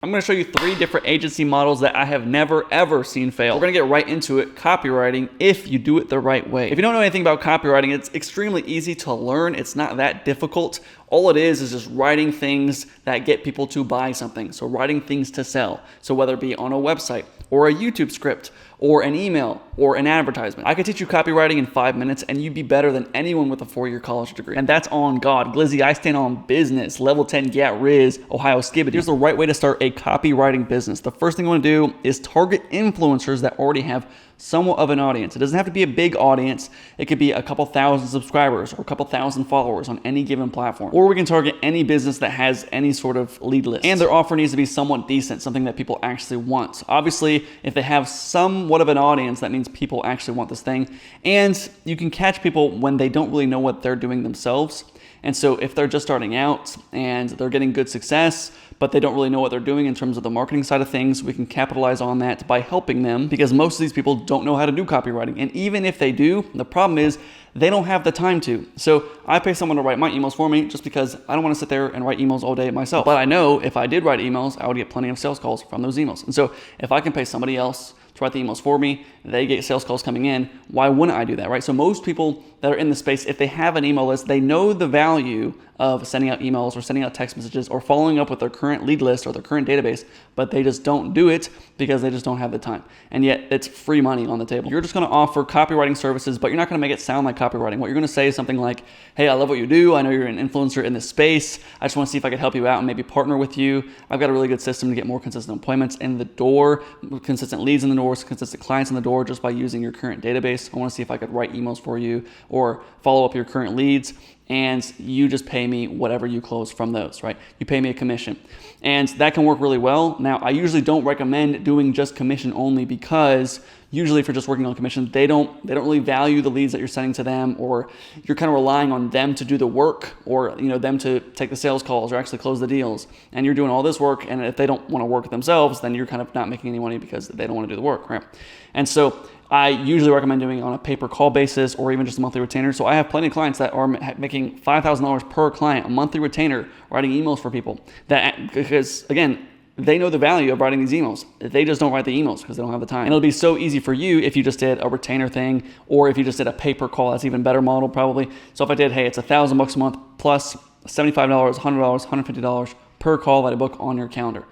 I'm going to show you 3 different agency models that I have never ever seen fail. We're going to get right into it, copywriting, if you do it the right way. If you don't know anything about copywriting, it's extremely easy to learn. It's not that difficult. All it is just writing things that get people to buy something. So writing things to sell. So whether it be on a website or a YouTube script or an email or an advertisement. I could teach you copywriting in 5 minutes and you'd be better than anyone with a 4-year college degree. And that's on God. Glizzy, I stand on business. Level 10, Gat Riz, Ohio Skibbity. Here's the right way to start a copywriting business. The first thing you want to do is target influencers that already have somewhat of an audience. It doesn't have to be a big audience. It could be a couple thousand subscribers or a couple thousand followers on any given platform. Or we can target any business that has any sort of lead list. And their offer needs to be somewhat decent, something that people actually want. Obviously, if they have somewhat of an audience, that means people actually want this thing. And you can catch people when they don't really know what they're doing themselves. And so if they're just starting out and they're getting good success, but they don't really know what they're doing in terms of the marketing side of things, we can capitalize on that by helping them, because most of these people don't know how to do copywriting. And even if they do, the problem is they don't have the time to. So I pay someone to write my emails for me just because I don't want to sit there and write emails all day myself. But I know if I did write emails, I would get plenty of sales calls from those emails. And so if I can pay somebody else to write the emails for me, they get sales calls coming in, why wouldn't I do that, right? So most people that are in the space, if they have an email list, they know the value of sending out emails or sending out text messages or following up with their current lead list or their current database, but they just don't do it because they just don't have the time. And yet it's free money on the table. You're just going to offer copywriting services, but you're not going to make it sound like copywriting. What you're going to say is something like, hey, I love what you do. I know you're an influencer in this space. I just want to see if I could help you out and maybe partner with you. I've got a really good system to get more consistent appointments in the door, consistent leads in the door, consistent clients in the door just by using your current database. I want to see if I could write emails for you or follow up your current leads, and you just pay me whatever you close from those, right? You pay me a commission. And that can work really well. Now, I usually don't recommend doing just commission only, because usually if you're just working on commission, they don't really value the leads that you're sending to them, or you're kind of relying on them to do the work, or them to take the sales calls or actually close the deals. And you're doing all this work, and if they don't want to work themselves, then you're kind of not making any money because they don't want to do the work, right? And so I usually recommend doing it on a pay-per-call basis or even just a monthly retainer. So I have plenty of clients that are making $5,000 per client, a monthly retainer, writing emails for people. Because again, they know the value of writing these emails. They just don't write the emails because they don't have the time. And it'll be so easy for you if you just did a retainer thing, or if you just did a pay-per-call. That's even better model probably. So if I did, hey, it's $1,000 a month plus $75, $100, $150 per call that I book on your calendar.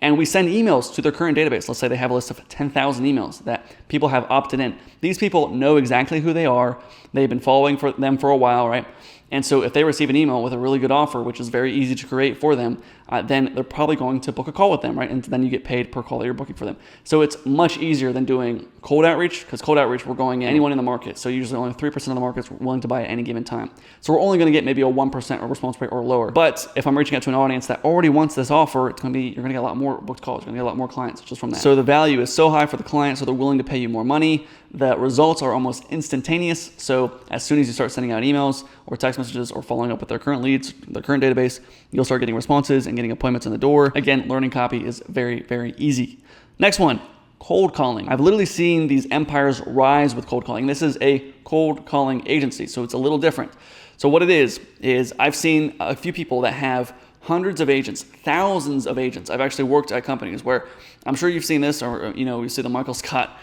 And we send emails to their current database. Let's say they have a list of 10,000 emails that people have opted in. These people know exactly who they are. They've been following them for a while, right? And so if they receive an email with a really good offer, which is very easy to create for them, then they're probably going to book a call with them, right? And then you get paid per call that you're booking for them. So it's much easier than doing cold outreach, because cold outreach, we're going in anyone in the market. So usually only 3% of the market's willing to buy at any given time. So we're only going to get maybe a 1% response rate or lower. But if I'm reaching out to an audience that already wants this offer, you're going to get a lot more booked calls. You're going to get a lot more clients just from that. So the value is so high for the client, so they're willing to pay you more money. The results are almost instantaneous. So as soon as you start sending out emails or text messages or following up with their current leads, their current database, you'll start getting responses and getting appointments in the door. Again, learning copy is very, very easy. Next one, cold calling. I've literally seen these empires rise with cold calling. This is a cold calling agency, so it's a little different. So what it is I've seen a few people that have hundreds of agents, thousands of agents. I've actually worked at companies where, I'm sure you've seen this, or you see the Michael Scott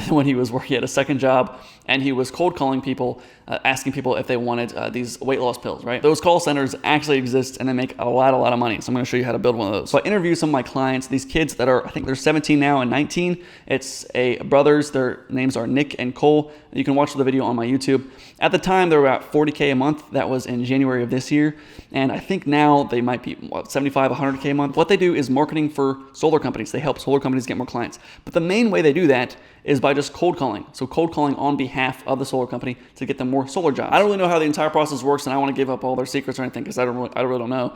when he was working at a second job, and he was cold calling people, asking people if they wanted these weight loss pills, right? Those call centers actually exist, and they make a lot of money. So I'm going to show you how to build one of those. So I interviewed some of my clients, these kids that are, I think they're 17 now and 19. It's brothers. Their names are Nick and Cole. You can watch the video on my YouTube. At the time, they were about $40K a month. That was in January of this year. And I think now they might be $75, $100K a month. What they do is marketing for solar companies. They help solar companies get more clients. But the main way they do that is by just cold calling. So cold calling on behalf of the solar company to get them more solar jobs. I don't really know how the entire process works, and I don't want to give up all their secrets or anything, because I really don't know.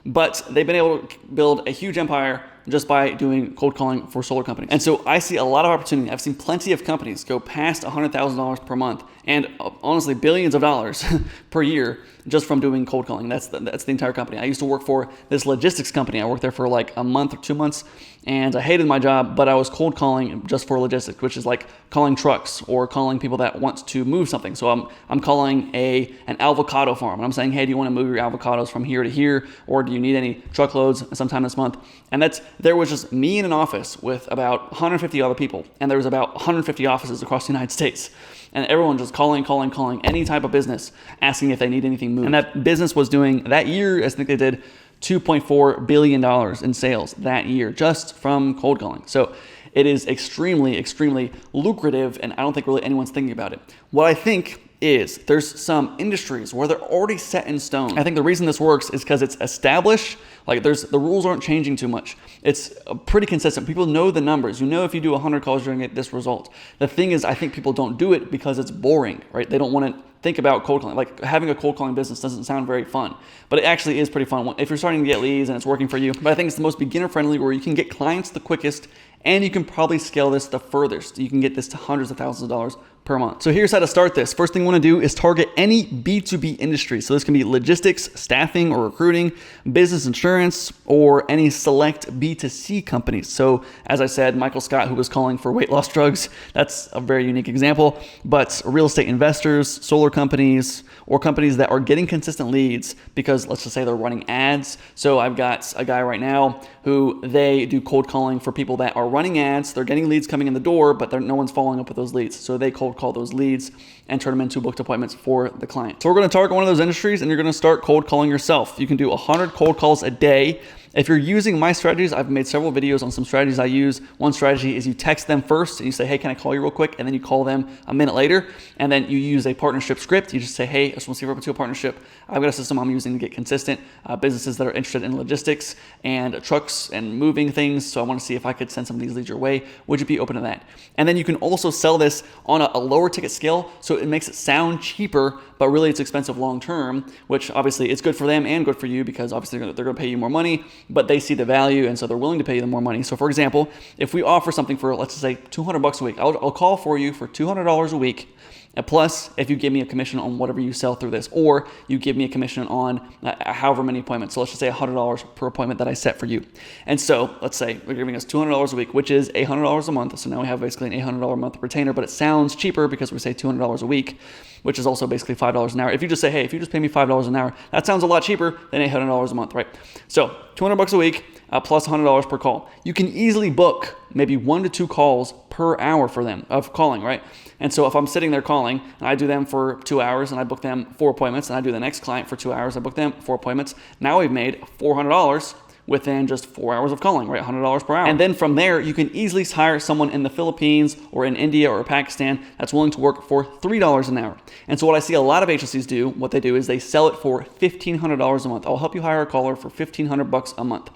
But they've been able to build a huge empire just by doing cold calling for solar companies. And so I see a lot of opportunity. I've seen plenty of companies go past $100,000 per month, and honestly billions of dollars per year just from doing cold calling. That's the entire company. I used to work for this logistics company. I worked there for like a month or 2 months, and I hated my job, but I was cold calling just for logistics, which is like calling trucks or calling people that want to move something. So I'm calling an avocado farm, and I'm saying, hey, do you want to move your avocados from here to here, or do you need any truckloads sometime this month? And that's there was just me in an office with about 150 other people, and there was about 150 offices across the United States. And everyone just calling any type of business, asking if they need anything moved. And that business was doing, that year, I think they did $2.4 billion in sales that year, just from cold calling. So it is extremely, extremely lucrative, and I don't think really anyone's thinking about it. What I think is there's some industries where they're already set in stone. I think the reason this works is because it's established. Like the rules aren't changing too much. It's pretty consistent. People know the numbers. You know, if you do 100 calls, you're gonna get this result. The thing is, I think people don't do it because it's boring, right? They don't want to think about cold calling. Like having a cold calling business doesn't sound very fun, but it actually is pretty fun if you're starting to get leads and it's working for you. But I think it's the most beginner friendly, where you can get clients the quickest, and you can probably scale this the furthest. You can get this to hundreds of thousands of dollars per month. So here's how to start this. First thing you want to do is target any B2B industry. So this can be logistics, staffing, or recruiting, business insurance, or any select B2C companies. So as I said, Michael Scott, who was calling for weight loss drugs, that's a very unique example, but real estate investors, solar companies, or companies that are getting consistent leads because let's just say they're running ads. So I've got a guy right now who they do cold calling for people that are running ads. They're getting leads coming in the door, but no one's following up with those leads. So they cold call those leads and turn them into booked appointments for the client. So we're going to target one of those industries, and you're going to start cold calling yourself. You can do 100 cold calls a day. If you're using my strategies, I've made several videos on some strategies I use. One strategy is you text them first and you say, hey, can I call you real quick? And then you call them a minute later. And then you use a partnership script. You just say, hey, I just want to see if we're up to a partnership. I've got a system I'm using to get consistent businesses that are interested in logistics and trucks and moving things. So I want to see if I could send some of these leads your way. Would you be open to that? And then you can also sell this on a lower ticket scale. So it makes it sound cheaper, but really it's expensive long-term, which obviously it's good for them and good for you because obviously they're going to pay you more money, but they see the value, and so they're willing to pay you the more money. So for example, if we offer something for, let's just say $200 a week, I'll call for you for $200 a week. Plus, if you give me a commission on whatever you sell through this, or you give me a commission on however many appointments. So let's just say $100 per appointment that I set for you. And so let's say we're giving us $200 a week, which is $800 a month. So now we have basically an $800 a month retainer, but it sounds cheaper because we say $200 a week, which is also basically $5 an hour. If you just say, hey, if you just pay me $5 an hour, that sounds a lot cheaper than $800 a month, right? So $200 a week plus $100 per call. You can easily book maybe 1 to 2 calls per hour for them of calling, right? And so if I'm sitting there calling and I do them for 2 hours and I book them 4 appointments, and I do the next client for 2 hours, I book them 4 appointments. Now we've made $400 within just 4 hours of calling, right? $100 per hour. And then from there, you can easily hire someone in the Philippines or in India or Pakistan that's willing to work for $3 an hour. And so what I see a lot of agencies do, what they do is they sell it for $1,500 a month. I'll help you hire a caller for $1,500 a month.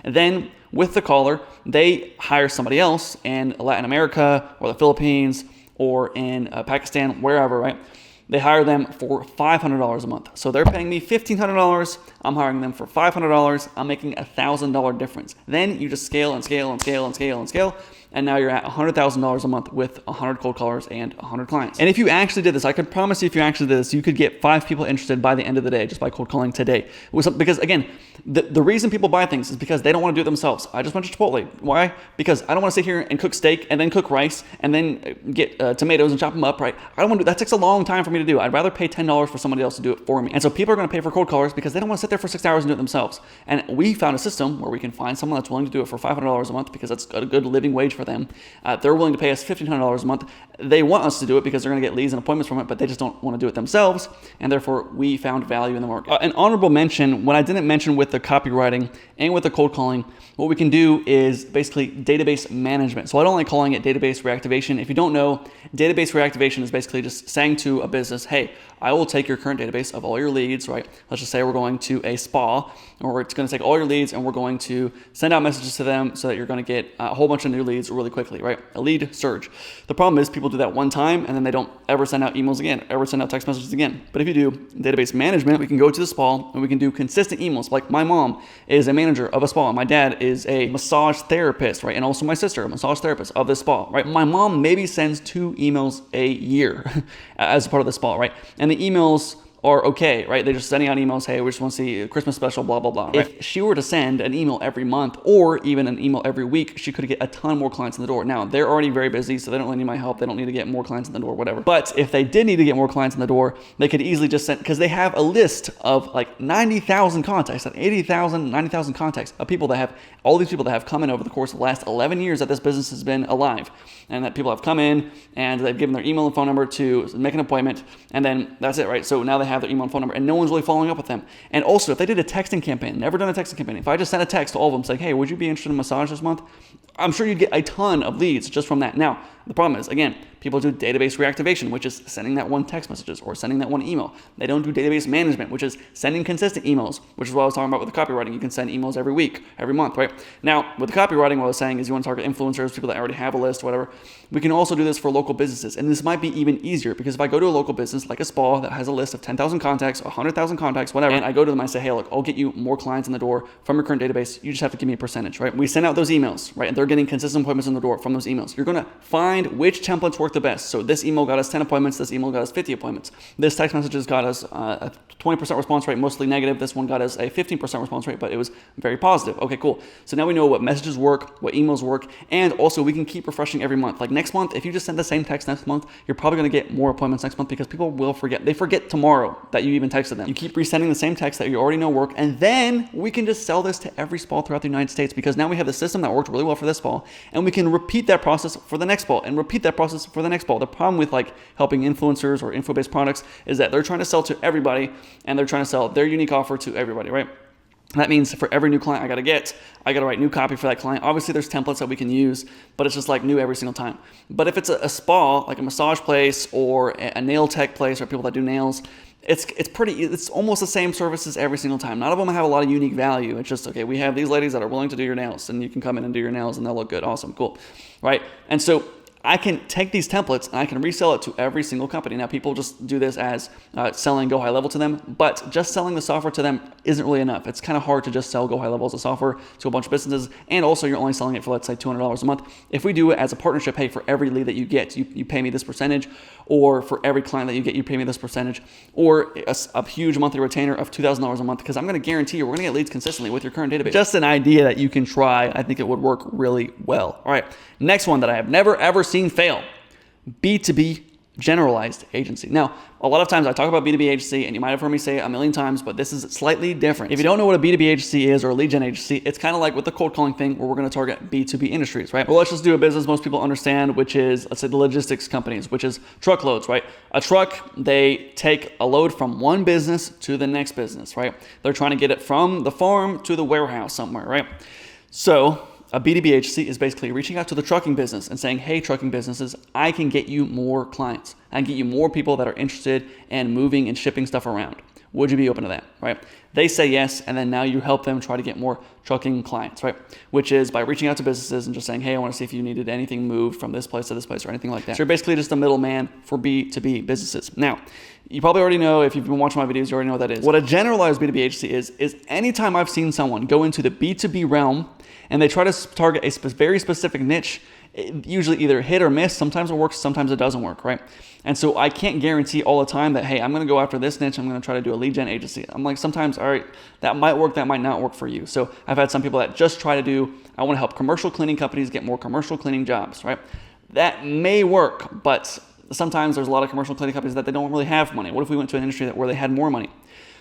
And then with the caller, they hire somebody else in Latin America or the Philippines or in Pakistan, wherever, right? They hire them for $500 a month. So they're paying me $1,500. I'm hiring them for $500. I'm making $1,000 difference. Then you just scale and scale and scale and scale and scale. And now you're at $100,000 a month with 100 cold callers and 100 clients. And if you actually did this, I can promise you if you actually did this, you could get 5 people interested by the end of the day just by cold calling today. Because again, the reason people buy things is because they don't want to do it themselves. I just went to Chipotle. Why? Because I don't want to sit here and cook steak and then cook rice and then get tomatoes and chop them up, right? I don't want to do that. Takes a long time for me to do. I'd rather pay $10 for somebody else to do it for me. And so people are going to pay for cold callers because they don't want to sit there for 6 hours and do it themselves. And we found a system where we can find someone that's willing to do it for $500 a month because that's a good living wage for them. They're willing to pay us $1,500 a month. They want us to do it because they're going to get leads and appointments from it, but they just don't want to do it themselves. And therefore, we found value in the market. An honorable mention, what I didn't mention with the copywriting and with the cold calling, what we can do is basically database management. So I don't like calling it database reactivation. If you don't know, database reactivation is basically just saying to a business, hey, I will take your current database of all your leads, right? Let's just say we're going to a spa, or it's going to take all your leads and we're going to send out messages to them so that you're going to get a whole bunch of new leads really quickly, right? A lead surge. The problem is people do that one time and then they don't ever send out emails again, ever send out text messages again. But if you do database management, we can go to the spa and we can do consistent emails. Like my mom is a manager of a spa. My dad is a massage therapist, right? And also my sister, a massage therapist of this spa, right? My mom maybe sends 2 emails a year as part of the spa, right? And the emails are okay, right? They're just sending out emails, hey, we just want to see a Christmas special, blah, blah, blah. Right? If she were to send an email every month or even an email every week, she could get a ton more clients in the door. Now, they're already very busy, so they don't really need my help. They don't need to get more clients in the door, whatever. But if they did need to get more clients in the door, they could easily just send, because they have a list of like 90,000 contacts, 80,000, 90,000 contacts of people that have, all these people that have come in over the course of the last 11 years that this business has been alive. And that people have come in and they've given their email and phone number to make an appointment, and then that's it, right? So now they have their email and phone number, and no one's really following up with them. And also, if they did a texting campaign, never done a texting campaign, if I just sent a text to all of them saying, hey, would you be interested in massage this month? I'm sure you'd get a ton of leads just from that. Now, the problem is, again, people do database reactivation, which is sending that one text messages or sending that one email. They don't do database management, which is sending consistent emails, which is what I was talking about with the copywriting. You can send emails every week, every month, right? Now, with the copywriting, what I was saying is you want to target influencers, people that already have a list, whatever. We can also do this for local businesses. And this might be even easier because if I go to a local business like a spa that has a list of 10,000 contacts, 100,000 contacts, whatever, and I go to them and I say, hey, look, I'll get you more clients in the door from your current database. You just have to give me a percentage, right? We send out those emails, right? And they're getting consistent appointments in the door from those emails. You're going to find which templates work the best. So this email got us 10 appointments. This email got us 50 appointments. This text messages got us a 20% response rate, mostly negative. This one got us a 15% response rate, but it was very positive. Okay, cool. So now we know what messages work, what emails work, and also we can keep refreshing every month. Like next month, if you just send the same text next month, you're probably going to get more appointments next month because people will forget. They forget tomorrow that you even texted them. You keep resending the same text that you already know work, and then we can just sell this to every spa throughout the United States because now we have the system that worked really well for this spa, and we can repeat that process for the next spa and repeat that process for the next spa. The problem with like helping influencers or info-based products is that they're trying to sell to everybody and they're trying to sell their unique offer to everybody, right? That means for every new client I got to write new copy for that client. Obviously, there's templates that we can use, but it's just like new every single time. But if it's a spa, like a massage place or a nail tech place or people that do nails, it's almost the same services every single time. None of them have a lot of unique value. It's just, okay, we have these ladies that are willing to do your nails, and you can come in and do your nails and they'll look good. Awesome, cool, right? And so I can take these templates and I can resell it to every single company. Now, people just do this as selling Go High Level to them, but just selling the software to them isn't really enough. It's kind of hard to just sell Go High Level as a software to a bunch of businesses, and also you're only selling it for, let's say, $200 a month. If we do it as a partnership, hey, for every lead that you get, you pay me this percentage, or for every client that you get, you pay me this percentage, or a huge monthly retainer of $2,000 a month, because I'm going to guarantee you we're going to get leads consistently with your current database. Just an idea that you can try. I think it would work really well. All right, next one that I have never ever seen fail. B2B generalized agency. Now, a lot of times I talk about B2B agency, and you might have heard me say it a million times, but this is slightly different. If you don't know what a B2B agency is or a lead gen agency, it's kind of like with the cold calling thing where we're going to target B2B industries, right? Well, let's just do a business most people understand, which is, let's say, the logistics companies, which is truckloads, right? A truck, they take a load from one business to the next business, right? They're trying to get it from the farm to the warehouse somewhere, right? So a B2B agency is basically reaching out to the trucking business and saying, hey, trucking businesses, I can get you more clients. I can get you more people that are interested in moving and shipping stuff around. Would you be open to that, right? They say yes, and then now you help them try to get more trucking clients, right? Which is by reaching out to businesses and just saying, hey, I want to see if you needed anything moved from this place to this place or anything like that. So you're basically just a middleman for B2B businesses. Now, you probably already know, if you've been watching my videos, you already know what that is. What a generalized B2B agency is anytime I've seen someone go into the B2B realm and they try to target a very specific niche, usually either hit or miss. Sometimes it works, sometimes it doesn't work, right? And so I can't guarantee all the time that, hey, I'm going to go after this niche, I'm going to try to do a lead gen agency. I'm like, sometimes, all right, that might work, that might not work for you. So I've had some people that just try to do, I want to help commercial cleaning companies get more commercial cleaning jobs, right? That may work, but sometimes there's a lot of commercial cleaning companies that they don't really have money. What if we went to an industry where they had more money?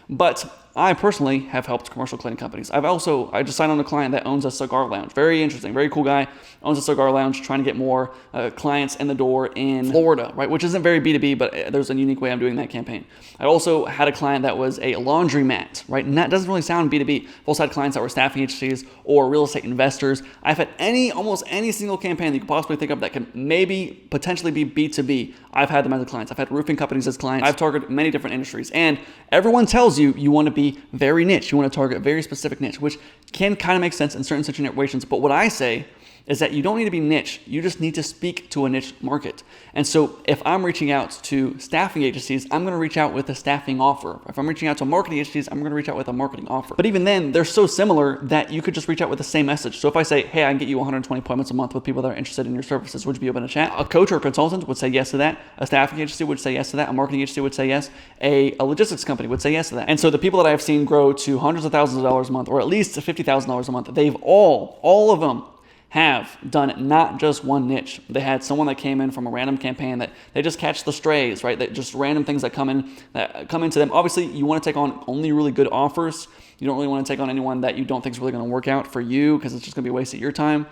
But I personally have helped commercial cleaning companies. I just signed on a client that owns a cigar lounge. Very interesting, very cool guy. Owns a cigar lounge, trying to get more clients in the door in Florida, right? Which isn't very B2B, but there's a unique way I'm doing that campaign. I also had a client that was a laundromat, right? And that doesn't really sound B2B. I've also had clients that were staffing agencies or real estate investors. I've had almost any single campaign that you could possibly think of that could maybe potentially be B2B. I've had them as clients. I've had roofing companies as clients. I've targeted many different industries. And everyone tells you want to be be very niche. You want to target a very specific niche, which can kind of make sense in certain situations. But what I say is that you don't need to be niche. You just need to speak to a niche market. And so if I'm reaching out to staffing agencies, I'm going to reach out with a staffing offer. If I'm reaching out to marketing agencies, I'm going to reach out with a marketing offer. But even then, they're so similar that you could just reach out with the same message. So if I say, hey, I can get you 120 appointments a month with people that are interested in your services, would you be open to chat? A coach or a consultant would say yes to that. A staffing agency would say yes to that. A marketing agency would say yes. A logistics company would say yes to that. And so the people that I've seen grow to hundreds of thousands of dollars a month, or at least $50,000 a month, they've all of them have done not just one niche. They had someone that came in from a random campaign that they just catch the strays, right? That just random things that come into them. Obviously, you want to take on only really good offers. You don't really want to take on anyone that you don't think is really going to work out for you, because it's just going to be a waste of your time.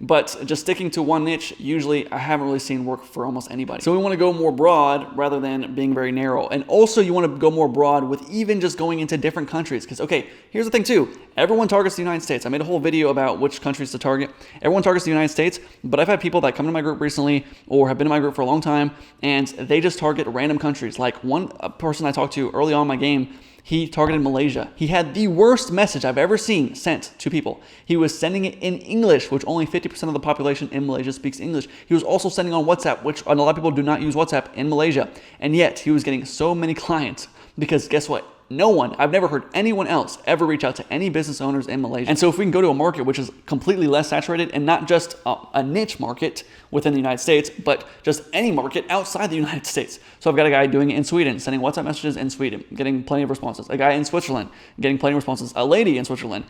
But just sticking to one niche, usually I haven't really seen work for almost anybody. So we want to go more broad rather than being very narrow. And also you want to go more broad with even just going into different countries. Because, okay, here's the thing too. Everyone targets the United States. I made a whole video about which countries to target. Everyone targets the United States, but I've had people that come to my group recently or have been in my group for a long time, and they just target random countries. Like one person I talked to early on in my game, he targeted Malaysia. He had the worst message I've ever seen sent to people. He was sending it in English, which only 50% of the population in Malaysia speaks English. He was also sending on WhatsApp, which a lot of people do not use WhatsApp in Malaysia. And yet he was getting so many clients because guess what? No one, I've never heard anyone else ever reach out to any business owners in Malaysia. And so if we can go to a market which is completely less saturated and not just a niche market within the United States, but just any market outside the United States. So I've got a guy doing it in Sweden, sending WhatsApp messages in Sweden, getting plenty of responses. A guy in Switzerland, getting plenty of responses. A lady in Switzerland,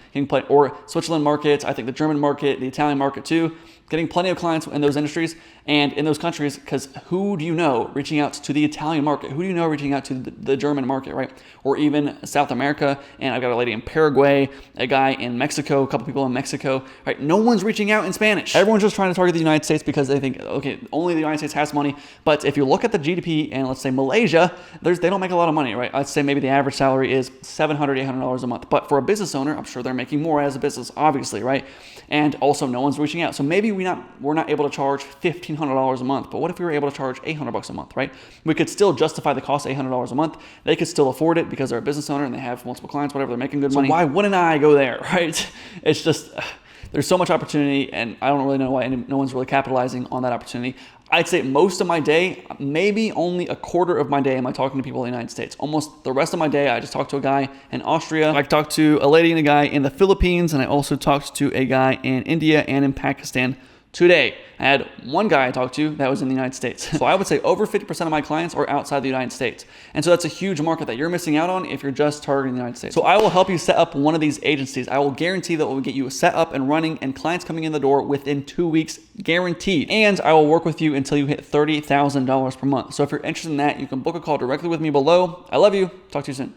or Switzerland market, I think the German market, the Italian market too, getting plenty of clients in those industries and in those countries, because who do you know reaching out to the Italian market? Who do you know reaching out to the German market, right? Or even South America, and I've got a lady in Paraguay, a guy in Mexico, a couple people in Mexico, right? No one's reaching out in Spanish. Everyone's just trying to target the United States because they think, okay, only the United States has money. But if you look at the GDP and let's say Malaysia, they don't make a lot of money, right? I'd say maybe the average salary is $700, $800 a month. But for a business owner, I'm sure they're making more as a business, obviously, right? And also no one's reaching out. So maybe we're not able to charge $1,500 a month, but what if we were able to charge $800 a month, right? We could still justify the cost of $800 a month. They could still afford it because they're a business owner and they have multiple clients, whatever, they're making good money. Why wouldn't I go there, right? It's just, there's so much opportunity and I don't really know why no one's really capitalizing on that opportunity. I'd say most of my day, maybe only a quarter of my day am I talking to people in the United States. Almost the rest of my day, I just talked to a guy in Austria. I talked to a lady and a guy in the Philippines, and I also talked to a guy in India and in Pakistan today. I had one guy I talked to that was in the United States. So I would say over 50% of my clients are outside the United States. And so that's a huge market that you're missing out on if you're just targeting the United States. So I will help you set up one of these agencies. I will guarantee that we'll get you set up and running and clients coming in the door within 2 weeks, guaranteed. And I will work with you until you hit $30,000 per month. So if you're interested in that, you can book a call directly with me below. I love you. Talk to you soon.